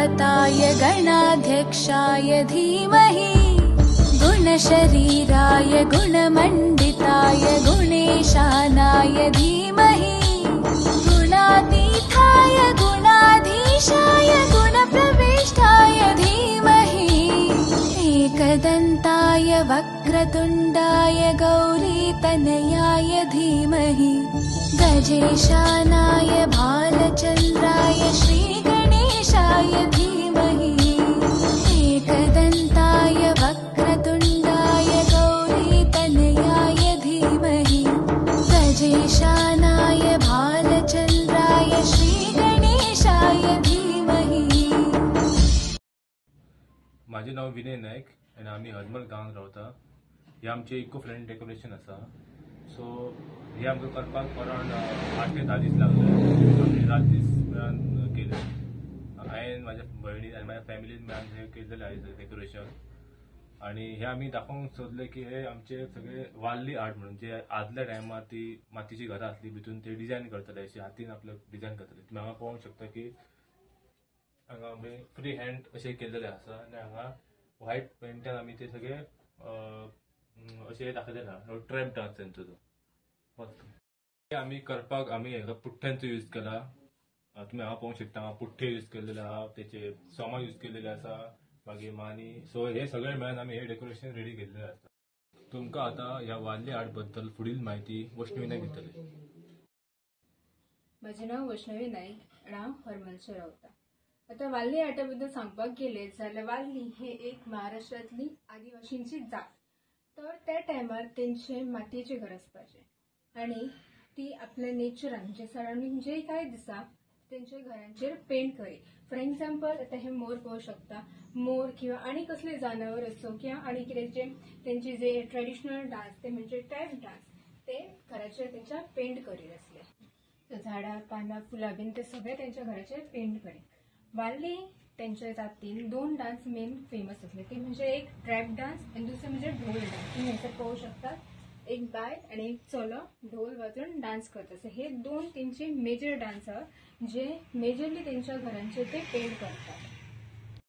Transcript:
गणाधिपताय गणाध्यक्षाय धीमहि गुणशरीराय गुणमण्डिताय गुणेशानाय धीमहि गुणातीताय गुणाधीशाय गुणप्रविष्टाय धीमहि एकदन्ताय वक्रतुण्डाय गौरीतनयाय धीमहि गजेशानाय भालचन्द्राय श्रीगणेशाय धीमहि एकदन्ताय वक्रतुण्डाय गौरीतनयाय धीमहि गजेशानाय भालचन्द्राय श्रीगणेशाय धीमहि। माझे नाव विनय नायक आणि आम्ही हजमल गावात रावता। हे आमचे इको फ्रेंड डेकोरेशन असा। सो हे आमकां करपाक अराउंड 8 ते 10 दीस लागले। आमी रात दीस मेळून केलें। हांवें म्हाज्या भयणी आनी म्हाज्या फॅमिलीन मेळून हे केल्लें आहे डेकोरेशन। आणि हे आमी दाखोवंक सोदले की हे आमचे सगळे वारली आर्ट म्हणून जे आदल्या टायमार ती मातीची घरां आसली भितून ते डिझायन करतले अशी हातीन आपलं डिझायन करतले। तुम्ही हांगा पळोवंक शकता की हांगा आमी फ्री हँड अशें केल्लेले आसा आनी हांगा व्हायट पेंटान आमी ते सगळे अशें दाखयलेले आहा ट्रॅप डान्स तेंचो तो आमी करपाक आमी हाका पुठ्ठ्यांचो यूज केला। तुम्ही हांगा पळोवंक शकता हांगा पुठ्ठे यूज केल्लेले आहा, तेचे सोमा यूज केलेले आसा, मागीर मानी। सो हे सगळे मेळून आमी हे डेकोरेशन रेडी केल्लेले आसा। तुमकां आतां ह्या वारली आर्ट बद्दल फुडील म्हायती वैष्णवी नायक दितली। म्हजें नांव वैष्णवी नायक आणि हांव हरमलशें रावता। आता वारली आर्टा बद्दल सांगपाक गेले जाल्यार वारली हे एक महाराष्ट्रातली आदिवासींची जात। तर त्या टायमार तेंचे मातयेचें घर आसपाचें आणि ती आपल्या नेचरान जे सराउंडिंग जे काय दिसा तेंच्या घरांचेर पेंट करी। फॉर एक्झाम्पल आता हे मोर पळोवंक शकता, मोर किंवा आनी कसले जनावर असो किंवा आनी कितें तेंचे जे ट्रेडिशनल डान्स ते म्हणजे ट्रॅप डान्स ते घराचेर तेंच्या पेंट करीत असले। झाडां पानां फुलां बीन ते सगळे तेंच्या घराचेर पेंट करी। वारली तेंच्या जातीन 2 डान्स मेन फेमस असले, ते म्हणजे एक ट्रॅप डान्स आणि दुसरे म्हणजे ढोल डान्स। तुम्ही हांगासर पळोवंक शकता एक बायल आणि एक चलो ढोल वाजवून डान्स करता। हे 2 तेंचे मेजर डान्स आहा जे मेजरली तेंच्या घरांचेर ते पेंट करतात।